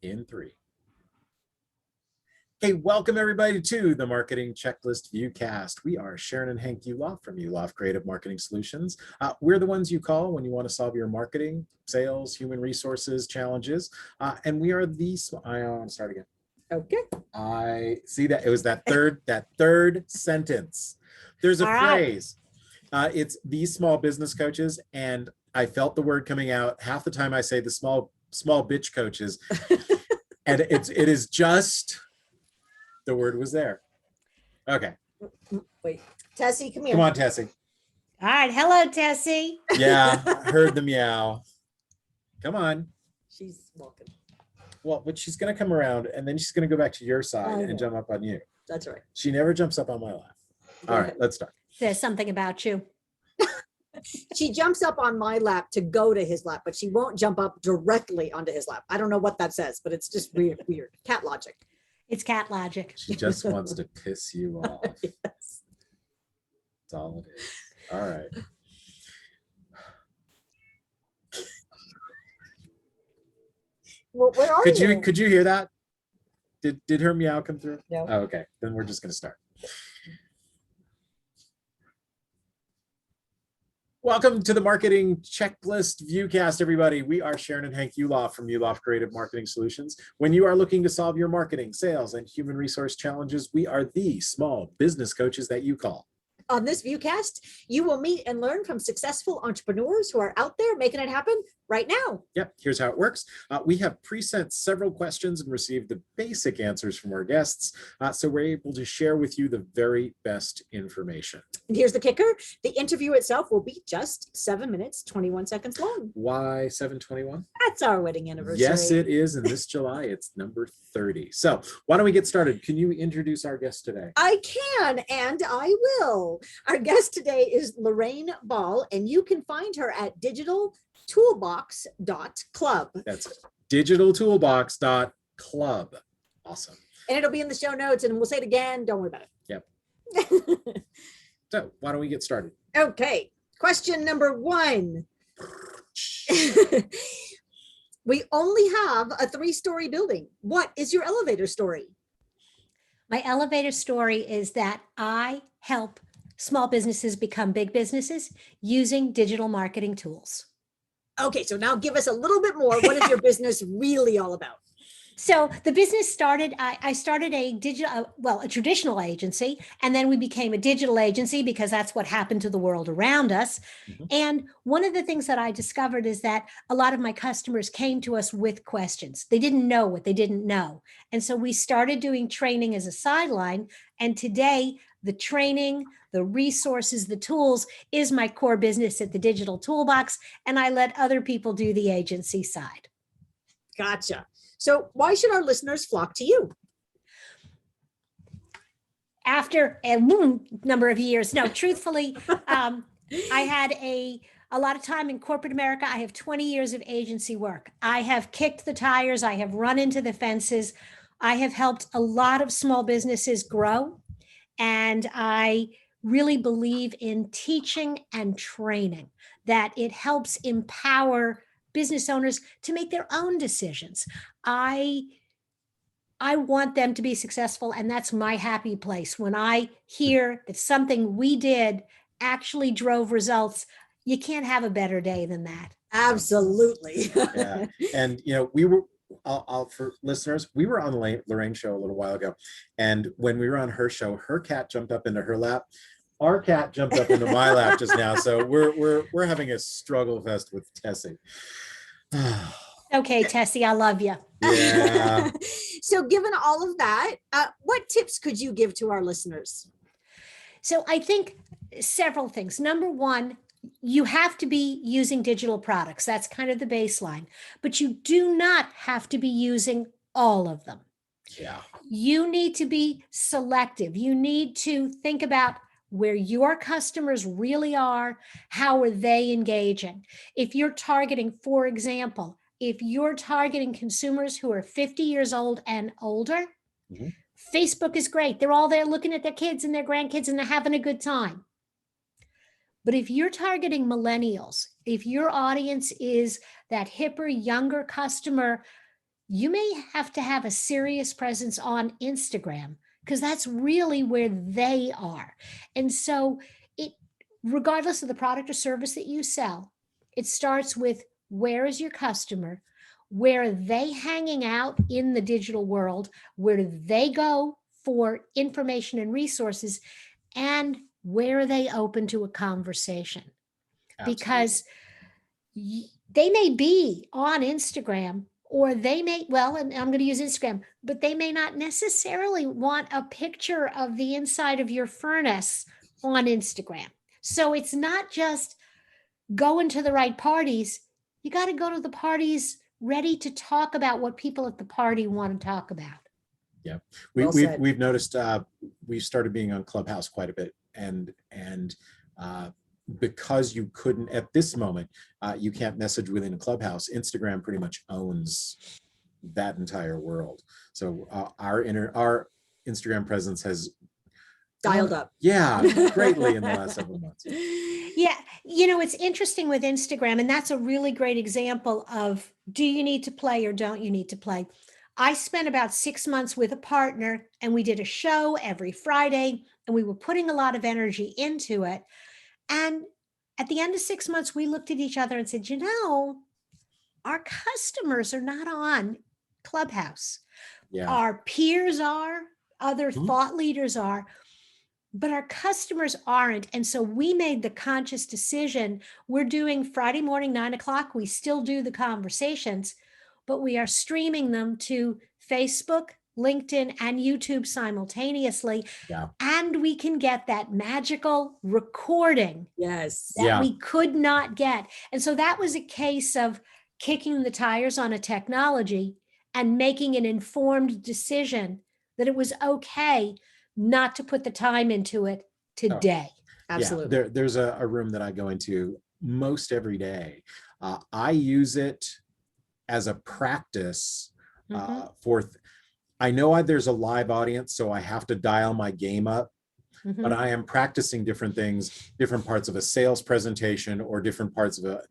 in 3. Hey, welcome everybody to the Marketing Checklist Viewcast. We are Sharon and Hank Yuloff from Yuloff Creative Marketing Solutions. We're the ones you call when you want to solve your marketing, sales, human resources challenges. And we are the, I want to start again. Okay. I see that it was that third sentence. There's a phrase. It's these small business coaches, and I felt the word coming out. Half the time I say the small bitch coaches, and it is just the word was there. Okay. Wait, Tessie, come here. Come on, Tessie. All right. Hello, Tessie. Yeah, I heard the meow. Come on. She's walking. Well, but she's going to come around, and then she's going to go back to your side and jump up on you. That's right. She never jumps up on my lap. All right, let's start. There's something about you. She jumps up on my lap to go to his lap, but she won't jump up directly onto his lap. I don't know what that says, but it's just weird. Cat logic. It's cat logic. She just wants to piss you off. Yes. That's all it is. All right. Well, where are you? Could you hear that? Did her meow come through? No. Oh, okay, then we're just going to start. Welcome to the Marketing Checklist Viewcast, everybody. We are Sharon and Hank Yuloff from Yuloff Creative Marketing Solutions. When you are looking to solve your marketing, sales, and human resource challenges, we are the small business coaches that you call. On this viewcast, you will meet and learn from successful entrepreneurs who are out there making it happen right now. Yep, here's how it works. We have pre-sent several questions and received the basic answers from our guests, so we're able to share with you the very best information. And here's the kicker. The interview itself will be just 7 minutes, 21 seconds long. Why 7:21? That's our wedding anniversary. Yes, it is. And this July, it's number 30. So why don't we get started? Can you introduce our guest today? I can, and I will. Our guest today is Lorraine Ball, and you can find her at DigitalToolbox.club. That's DigitalToolbox.club. Awesome. And it'll be in the show notes, and we'll say it again. Don't worry about it. Yep. So why don't we get started? Okay. Question number 1. We only have a 3-story building. What is your elevator story? My elevator story is that I help small businesses become big businesses using digital marketing tools. Okay, so now give us a little bit more. What is your business really all about? So the business started, I started a traditional agency, and then we became a digital agency because that's what happened to the world around us. Mm-hmm. And one of the things that I discovered is that a lot of my customers came to us with questions. They didn't know what they didn't know. And so we started doing training as a sideline. And today, the training, the resources, the tools is my core business at the Digital Toolbox, and I let other people do the agency side. Gotcha. So why should our listeners flock to you? After a number of years, no, truthfully, I had a lot of time in corporate America. I have 20 years of agency work. I have kicked the tires. I have run into the fences. I have helped a lot of small businesses grow. And I really believe in teaching and training, that it helps empower business owners to make their own decisions. I want them to be successful, and that's my happy place. When I hear that something we did actually drove results, you can't have a better day than that. Absolutely. Yeah. And, we were, for listeners, we were on the Lorraine show a little while ago. And when we were on her show, her cat jumped up into her lap. Our cat jumped up into my lap just now. So we're having a struggle fest with Tessie. Okay, Tessie, I love you. Yeah. So given all of that, what tips could you give to our listeners? So I think several things. Number one, you have to be using digital products. That's kind of the baseline, but you do not have to be using all of them. Yeah. You need to be selective. You need to think about where your customers really are. How are they engaging? If you're targeting, for example, if you're targeting consumers who are 50 years old and older, mm-hmm. Facebook is great. They're all there looking at their kids and their grandkids, and they're having a good time. But if you're targeting millennials, if your audience is that hipper, younger customer, you may have to have a serious presence on Instagram because that's really where they are. And so it, regardless of the product or service that you sell, it starts with where is your customer? Where are they hanging out in the digital world? Where do they go for information and resources? And where are they open to a conversation? Absolutely. Because they may be on Instagram, or they may, well, and I'm going to use Instagram, but they may not necessarily want a picture of the inside of your furnace on Instagram. So it's not just going to the right parties. You got to go to the parties ready to talk about what people at the party want to talk about. Yeah, Well said. we've noticed we've started being on Clubhouse quite a bit, and because you couldn't at this moment, you can't message within a Clubhouse. Instagram pretty much owns that entire world. So our Instagram presence has Dialed up. Yeah, greatly in the last several months. Yeah, it's interesting with Instagram, and that's a really great example of, do you need to play or don't you need to play? I spent about 6 months with a partner, and we did a show every Friday, and we were putting a lot of energy into it. And at the end of 6 months, we looked at each other and said, our customers are not on Clubhouse. Yeah. Our peers are, other thought leaders are, but our customers aren't. And so we made the conscious decision. We're doing Friday morning, 9:00. We still do the conversations, but we are streaming them to Facebook, LinkedIn, and YouTube simultaneously. Yeah. And we can get that magical recording Yes. that we could not get. And so that was a case of kicking the tires on a technology and making an informed decision that it was okay not to put the time into it today. Absolutely. Yeah, there's a room that I go into most every day. I use it as a practice I know there's a live audience, so I have to dial my game up, but I am practicing different things, different parts of a sales presentation, or different parts of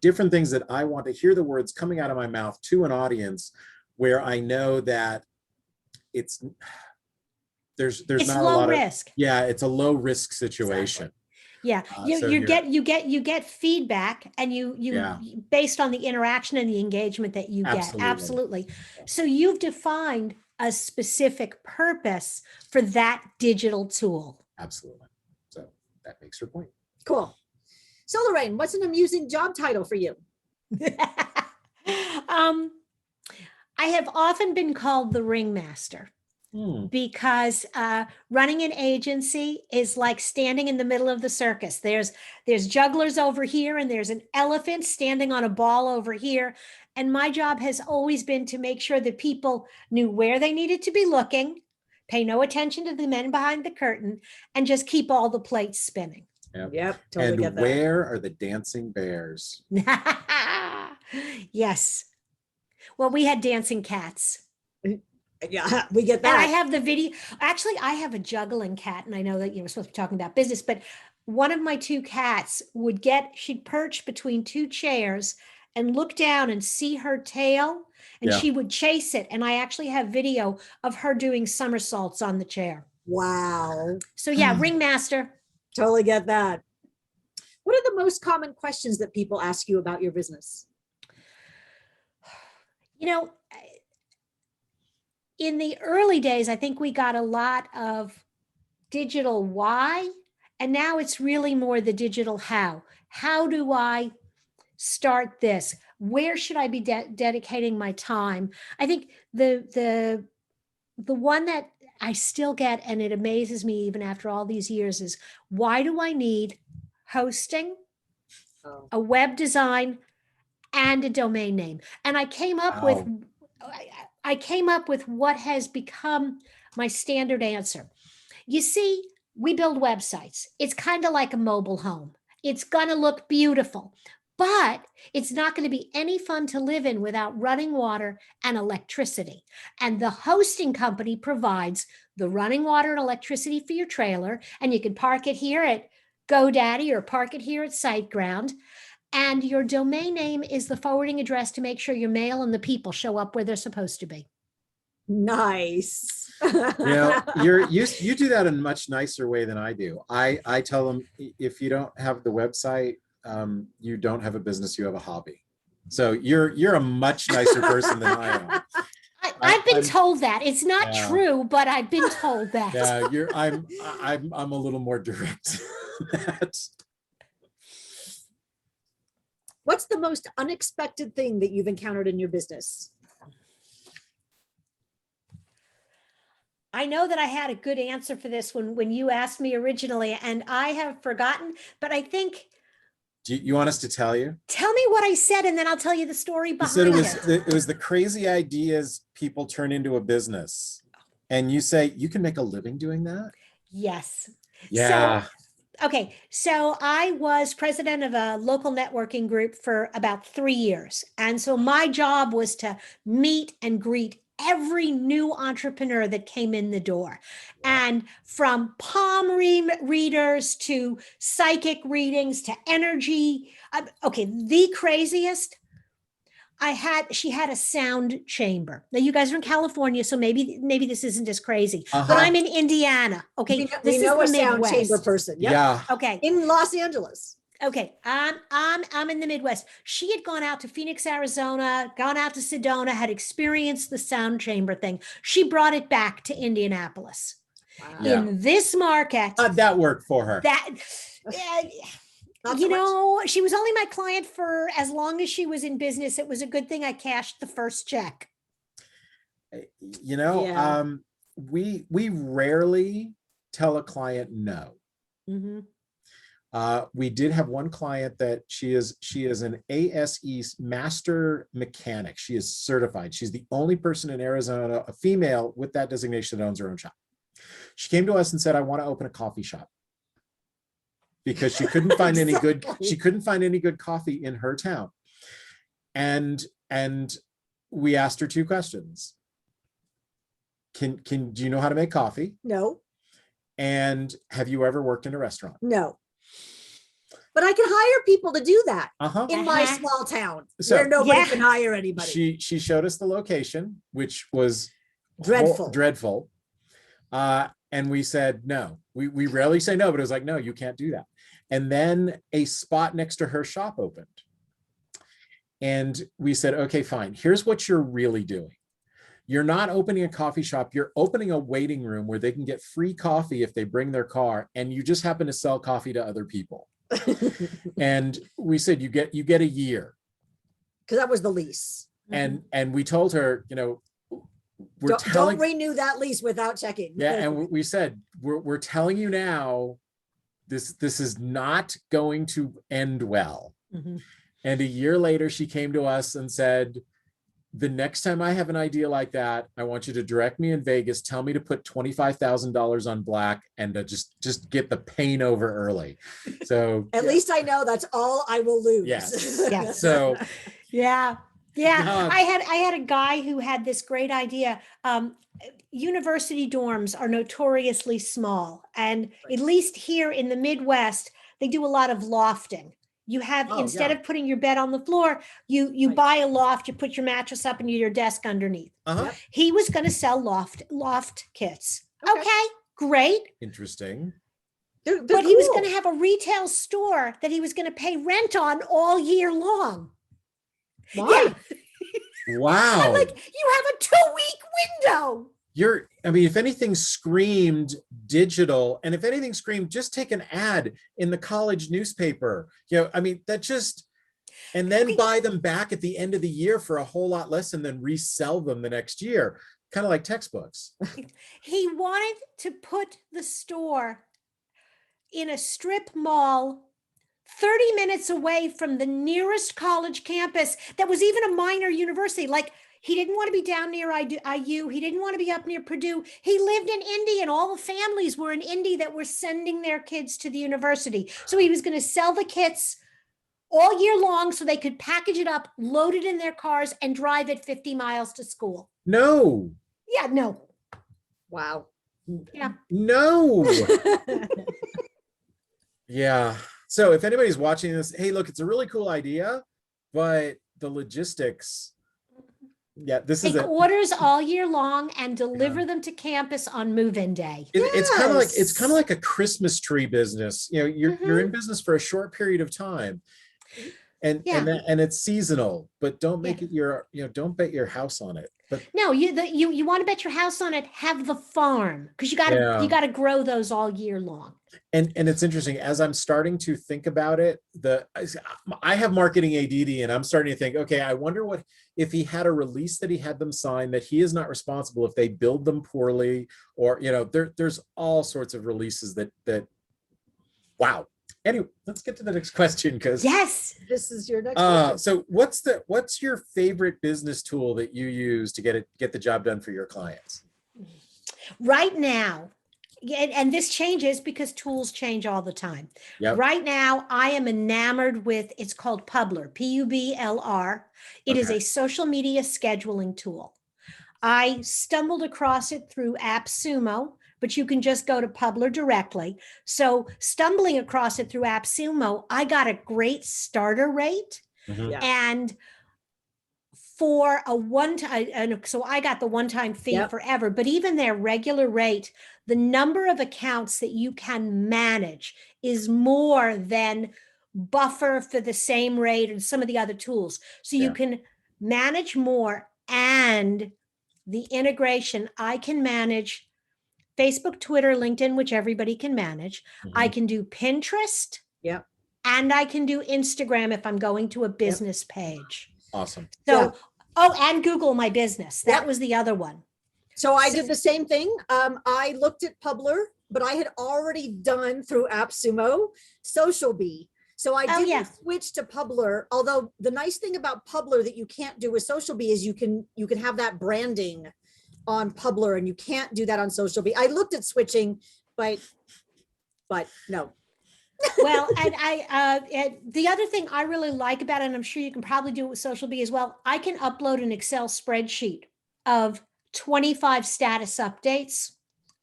different things that I want to hear the words coming out of my mouth to an audience where I know that there's not low a lot risk. It's a low risk situation. Exactly. Yeah, you get feedback, and you based on the interaction and the engagement that you get. Absolutely. So you've defined a specific purpose for that digital tool. Absolutely. So that makes your point. Cool. So Lorraine, what's an amusing job title for you? I have often been called the ringmaster. Because running an agency is like standing in the middle of the circus. There's jugglers over here, and there's an elephant standing on a ball over here. And my job has always been to make sure that people knew where they needed to be looking, pay no attention to the men behind the curtain, and just keep all the plates spinning. Yep. Totally And get that. where are the dancing bears? Yes. Well, we had dancing cats. Yeah, we get that. And I have the video. Actually, I have a juggling cat, and I know that you were supposed to be talking about business, but one of my two cats she'd perch between two chairs and look down and see her tail, and she would chase it. And I actually have video of her doing somersaults on the chair. Wow. So yeah, ringmaster. Totally get that. What are the most common questions that people ask you about your business? In the early days, I think we got a lot of digital why, and now it's really more the digital how. How do I start this? Where should I be dedicating my time? I think the one that I still get, and it amazes me even after all these years, is why do I need hosting, a web design, and a domain name? And I came up with what has become my standard answer. You see, we build websites. It's kind of like a mobile home. It's going to look beautiful, but it's not going to be any fun to live in without running water and electricity. And the hosting company provides the running water and electricity for your trailer, and you can park it here at GoDaddy or park it here at SiteGround. And your domain name is the forwarding address to make sure your mail and the people show up where they're supposed to be. Nice. You do that in a much nicer way than I do. I tell them, if you don't have the website, you don't have a business, you have a hobby. So you're a much nicer person than I am. I've been told that. It's not true, but I've been told that. Yeah, I'm a little more direct. What's the most unexpected thing that you've encountered in your business? I know that I had a good answer for this when you asked me originally, and I have forgotten, but I think. Do you want us to tell you? Tell me what I said, and then I'll tell you the story behind it. It was the crazy ideas people turn into a business. And you say, you can make a living doing that? Yes. Yeah. Okay, so I was president of a local networking group for about 3 years. And so my job was to meet and greet every new entrepreneur that came in the door. And from palm readers to psychic readings to energy. Okay, the craziest, she had a sound chamber. Now you guys are in California, so maybe this isn't as crazy, but I'm in Indiana. Okay. We know a sound chamber person. Yep. Yeah. Okay. In Los Angeles. Okay. I'm in the Midwest. She had gone out to Phoenix, Arizona, gone out to Sedona, had experienced the sound chamber thing. She brought it back to Indianapolis. Wow. Yeah. In this market. That worked for her. She was only my client for as long as she was in business. It was a good thing I cashed the first check. We rarely tell a client no. Mm-hmm. We did have one client that she is an ASE master mechanic. She is certified. She's the only person in Arizona, a female with that designation, that owns her own shop. She came to us and said, I want to open a coffee shop. Because she couldn't find any good coffee in her town. And we asked her 2 questions. Do you know how to make coffee? No. And have you ever worked in a restaurant? No. But I can hire people to do that in my Uh-huh. small town So- where nobody can hire anybody. She showed us the location, which was Dreadful. dreadful. And we said, no, we rarely say no, but it was like, no, you can't do that. And then a spot next to her shop opened. And we said, okay, fine. Here's what you're really doing. You're not opening a coffee shop. You're opening a waiting room where they can get free coffee if they bring their car. And you just happen to sell coffee to other people. And we said, you get a year. Because that was the lease. And we told her, Don't renew that lease without checking. Yeah, and we said, we're telling you now, this is not going to end well. Mm-hmm. And a year later, she came to us and said, the next time I have an idea like that, I want you to direct me in Vegas, tell me to put $25,000 on black and to just get the pain over early. So at least I know that's all I will lose. Yes. Yes. So yeah. I had a guy who had this great idea. University dorms are notoriously small, and at least here in the Midwest, they do a lot of lofting. You have, instead of putting your bed on the floor, you buy a loft, you put your mattress up and your desk underneath. Uh-huh. He was going to sell loft kits. Okay, great. Interesting. They're But he was cool. going to have a retail store that he was going to pay rent on all year long. Why? Wow. I'm like, you have a 2-week window. If anything screamed digital, and if anything screamed, just take an ad in the college newspaper. And then buy them back at the end of the year for a whole lot less and then resell them the next year. Kind of like textbooks. He wanted to put the store in a strip mall 30 minutes away from the nearest college campus that was even a minor university. Like, he didn't want to be down near IU. He didn't want to be up near Purdue. He lived in Indy, and all the families were in Indy that were sending their kids to the university. So he was going to sell the kits all year long so they could package it up, load it in their cars, and drive it 50 miles to school. No. Yeah, no. Wow. Yeah. No. Yeah. So if anybody's watching this, hey, look, it's a really cool idea, but the logistics, yeah, this is Take a, orders all year long and deliver them to campus on move-in day. it's kind of like, it's kind of Yes. like a Christmas tree business. You know, you're in business for a short period of time. Yeah. And it's seasonal, but don't make Yeah. it your, you know, don't bet your house on it. But No, you want to bet your house on it, have the farm, because yeah. you gotta grow those all year long. And it's interesting, as I'm starting to think about it, I have marketing ADD, and I'm starting to think, okay, I wonder what if he had a release that he had them sign that he is not responsible if they build them poorly, or you know, there's all sorts of releases that wow. Anyway, let's get to the next question, because Yes. This is your next question. so what's your favorite business tool that you use to get the job done for your clients? Right now, and this changes because tools change all the time. Yep. Right now, I am enamored with, it's called Publer, P-U-B-L-R. It is Okay. a social media scheduling tool. I stumbled across it through AppSumo, but you can just go to Publer directly. So stumbling across it through AppSumo, I got a great starter rate. Mhm. Yeah. And for a one-time, and so I got the one-time fee Yep. forever, but even their regular rate, the number of accounts that you can manage is more than Buffer for the same rate and some of the other tools. So you Yeah. can manage more, and the integration, I can manage Facebook, Twitter, LinkedIn, which everybody can manage. I Mhm. can do Pinterest. Yep. And I can do Instagram if I'm going to a business page. Awesome. So, Yeah. oh, and Google My Business. That Yep. was the other one. So I did the same thing. I looked at Publer, but I had already done through AppSumo Social Bee. So I Oh, didn't yeah. switch to Publer. Although the nice thing about Publer that you can't do with Social Bee is you can have that branding on Publer, and you can't do that on Social Bee. I looked at switching, but no. Well, and the other thing I really like about it, and I'm sure you can probably do it with Social Bee as well, I can upload an Excel spreadsheet of 25 status updates,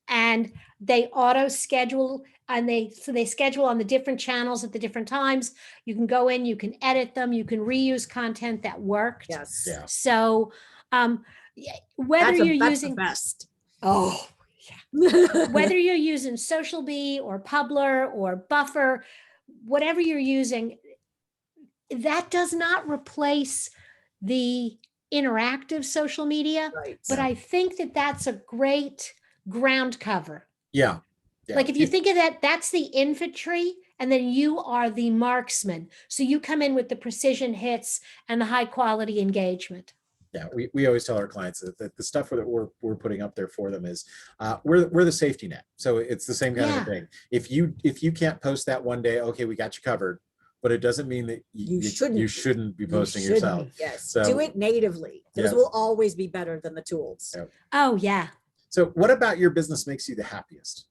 and they auto schedule, and they schedule on the different channels at the different times. You can go in, you can edit them, you can reuse content that worked. Yes. Yeah. So whether That's you're the using best. oh whether you're using Social Bee or Publer or Buffer, whatever you're using, that does not replace the interactive social media, Right. but I think that that's a great ground cover. Yeah. Yeah. Like if you think of that, that's the infantry, and then you are the marksman. So you come in with the precision hits and the high quality engagement. Yeah, we always tell our clients that the stuff that we're putting up there for them is we're the safety net. So it's the same kind of a thing. If you can't post that one day, okay, we got you covered, but it doesn't mean that you shouldn't be posting yourself. Yes, So, do it natively. Those will always be better than the tools. Yeah. Oh yeah. So what about your business makes you the happiest?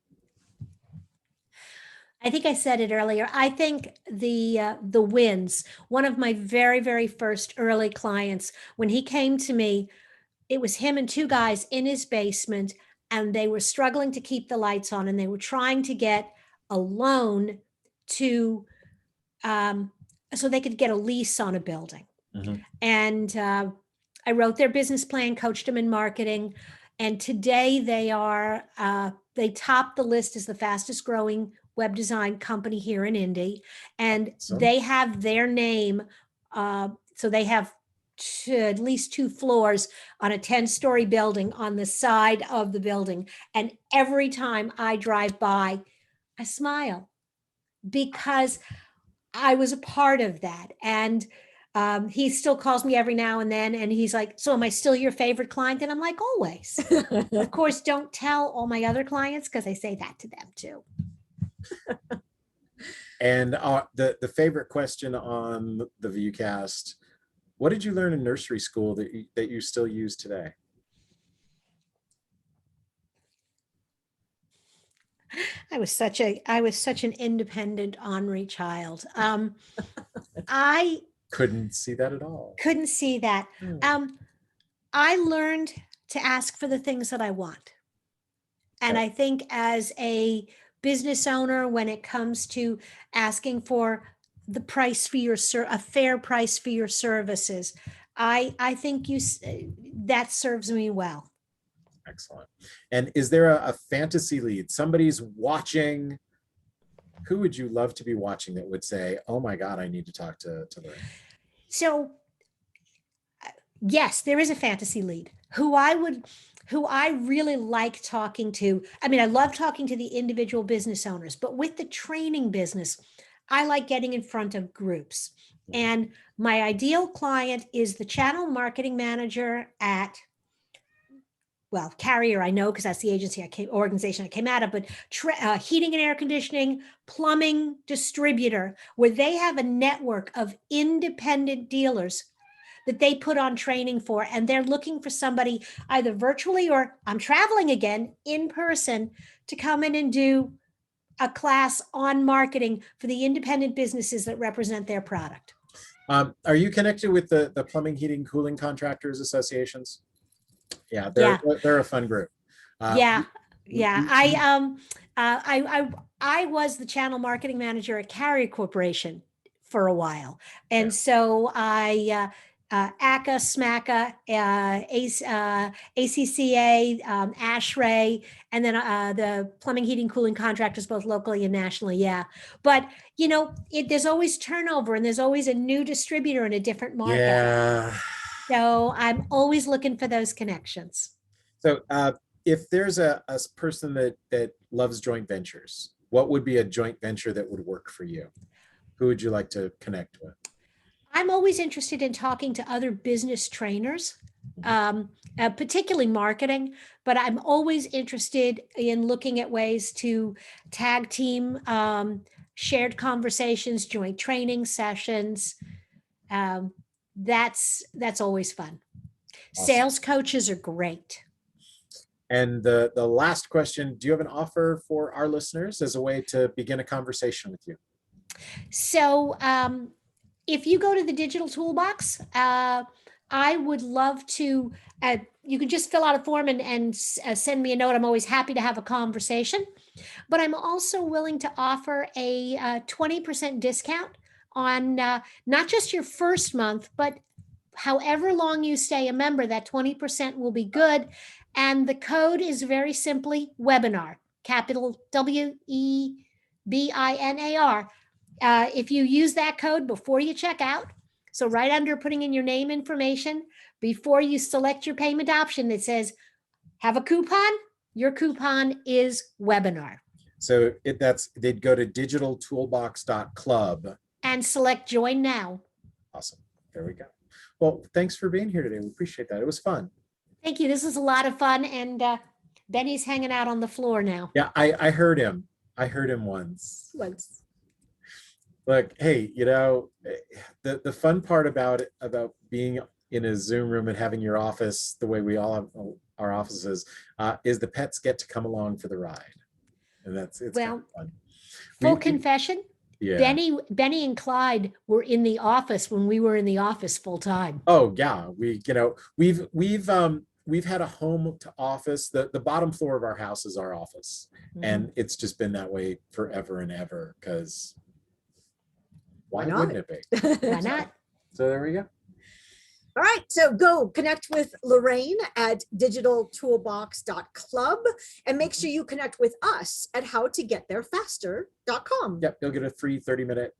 I think I said it earlier. I think the wins. One of my very, very first early clients, when he came to me, it was him and two guys in his basement, and they were struggling to keep the lights on, and they were trying to get a loan to so they could get a lease on a building. Mhm. And I wrote their business plan, coached them in marketing, and today they top the list as the fastest growing web design company here in Indy, and they have their name. So they have at least 2 floors on a 10-story building on the side of the building. And every time I drive by, I smile because I was a part of that. And he still calls me every now and then, and he's like, so am I still your favorite client? And I'm like, always. Of course, don't tell all my other clients, because I say that to them too. And the favorite question on the Viewcast: what did you learn in nursery school that you still use today? I was such an independent, ornery child. I Couldn't see that at all. couldn't see that. I learned to ask for the things that I want. And I think as a business owner when it comes to asking for the price for your a fair price for your services. I think that serves me well. Excellent. And is there a fantasy lead? Somebody's watching. Who would you love to be watching that would say, "Oh my God, I need to talk to Lorraine"? So yes, there is a fantasy lead who I really like talking to. I mean, I love talking to the individual business owners, but with the training business, I like getting in front of groups. And my ideal client is the channel marketing manager at, well, Carrier, I know because that's the organization I came out of, but heating and air conditioning, plumbing distributor, where they have a network of independent dealers that they put on training for, and they're looking for somebody either virtually or, I'm traveling again, in person, to come in and do a class on marketing for the independent businesses that represent their product. Are you connected with the plumbing, heating, cooling contractors associations? Yeah, they're a fun group. Yeah. I was the channel marketing manager at Carrier Corporation for a while, and so I ACCA, SMACA, ACCA, ASHRAE, and then the plumbing, heating, cooling contractors, both locally and nationally. Yeah, but you know, there's always turnover, and there's always a new distributor in a different market. Yeah. So I'm always looking for those connections. So if there's a person that loves joint ventures, what would be a joint venture that would work for you? Who would you like to connect with? I'm always interested in talking to other business trainers, particularly marketing, but I'm always interested in looking at ways to tag team, shared conversations, joint training sessions. That's always fun. Awesome. Sales coaches are great. And the last question, do you have an offer for our listeners as a way to begin a conversation with you? So if you go to the Digital Toolbox, I would love to, you can just fill out a form and send me a note. I'm always happy to have a conversation, but I'm also willing to offer a 20% discount on not just your first month, but however long you stay a member, that 20% will be good. And the code is very simply webinar, capital WEBINAR. If you use that code before you check out, so right under putting in your name information, before you select your payment option that says, have a coupon, your coupon is webinar. So they'd go to DigitalToolbox.club. And select join now. Awesome. There we go. Well, thanks for being here today. We appreciate that. It was fun. Thank you. This was a lot of fun. And Benny's hanging out on the floor now. Yeah, I heard him. I heard him once. Look, hey, you know, the fun part about being in a Zoom room and having your office the way we all have our offices is the pets get to come along for the ride. And it's kind of fun. Full confession. Yeah. Benny and Clyde were in the office when we were in the office full time. Oh yeah, we've had a home to office. The bottom floor of our house is our office, and it's just been that way forever and ever. Because why wouldn't it be? Why not? So there we go. All right, so go connect with Lorraine at DigitalToolbox.club and make sure you connect with us at howtogettherefaster.com. Yep, you'll get a free 30-minute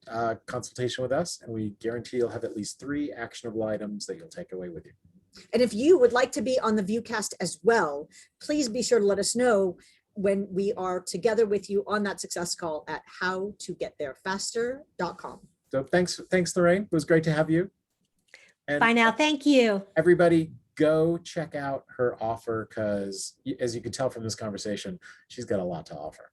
consultation with us, and we guarantee you'll have at least 3 actionable items that you'll take away with you. And if you would like to be on the Viewcast as well, please be sure to let us know when we are together with you on that success call at howtogettherefaster.com. So thanks, Lorraine. It was great to have you. And bye now. Thank you. Everybody, go check out her offer because, as you can tell from this conversation, she's got a lot to offer.